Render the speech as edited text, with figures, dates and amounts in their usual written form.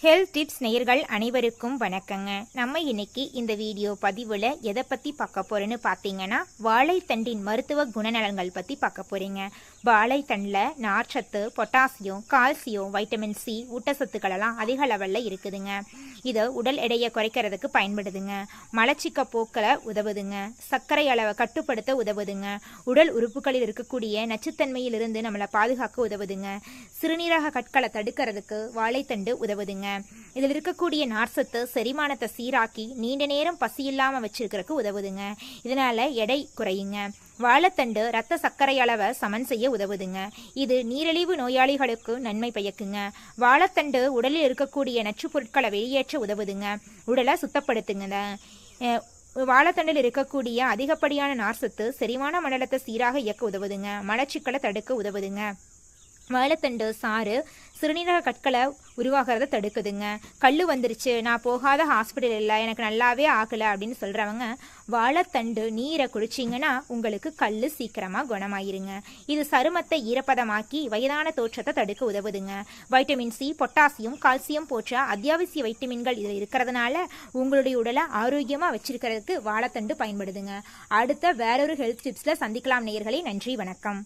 Health tips நேயர்கள் அனைவருக்கும் வணக்கங்க. நம்ம இன்னைக்கு இந்த வீடியோ பதிவில் எதை பற்றி பார்க்க போகிறோன்னு பார்த்தீங்கன்னா, வாழைத்தண்டின் மருத்துவ குணநலன்கள் பற்றி பார்க்க போகிறீங்க. வாழைத்தண்டில் நார்ச்சத்து, பொட்டாசியம், கால்சியம், வைட்டமின் சி, ஊட்டச்சத்துக்களெல்லாம் அதிக லெவலில் இருக்குதுங்க. இதை உடல் எடையை குறைக்கிறதுக்கு பயன்படுதுங்க. மலச்சிக்க போக்களை உதவுதுங்க. சர்க்கரை அளவை கட்டுப்படுத்த உதவுதுங்க. உடல் உறுப்புகளில் இருக்கக்கூடிய நச்சுத்தன்மையிலிருந்து நம்மளை பாதுகாக்க உதவுதுங்க. சிறுநீரக கற்களை தடுக்கிறதுக்கு வாழைத்தண்டு உதவுதுங்க. இதில் இருக்கக்கூடிய நார்ச்சத்து செரிமானத்தை சீராக்கி நீண்ட நேரம் பசி இல்லாம வச்சிருக்கிறதுக்கு உதவுதுங்க. இதனால எடை குறையுங்க. வாழைத்தண்டு ரத்த சர்க்கரை அளவை சமன் செய்ய உதவுதுங்க. இது நீரிழிவு நோயாளிகளுக்கு நன்மை பயக்குங்க. வாழைத்தண்டு உடலில் இருக்கக்கூடிய நச்சு பொருட்களை வெளியேற்ற உதவுதுங்க. உடலை சுத்தப்படுத்துங்க. வாழைத்தண்டில் இருக்கக்கூடிய அதிகப்படியான நார்ச்சத்து செரிமான மண்டலத்தை சீராக இயக்க உதவுதுங்க. மலச்சிக்கலை தடுக்க உதவுதுங்க. வாழைத்தண்டு சாறு சிறுநீரக கற்களை உருவாகிறத தடுக்குதுங்க. கல் வந்துருச்சு, நான் போகாத ஹாஸ்பிட்டல் இல்லை, எனக்கு நல்லாவே ஆகலை அப்படின்னு சொல்கிறவங்க வாழைத்தண்டு நீரை குடிச்சிங்கன்னா உங்களுக்கு கல் சீக்கிரமாக குணமாயிருங்க. இது சருமத்தை ஈரப்பதமாக்கி வயதான தோற்றத்தை தடுக்க உதவுதுங்க. வைட்டமின் சி, பொட்டாசியம், கால்சியம் போன்ற அத்தியாவசிய வைட்டமின்கள் இதில் இருக்கிறதுனால உங்களுடைய உடலை ஆரோக்கியமாக வச்சிருக்கிறதுக்கு வாழைத்தண்டு பயன்படுதுங்க. அடுத்த வேறொரு ஹெல்த் டிப்ஸில் சந்திக்கலாம் நேயர்களே. நன்றி, வணக்கம்.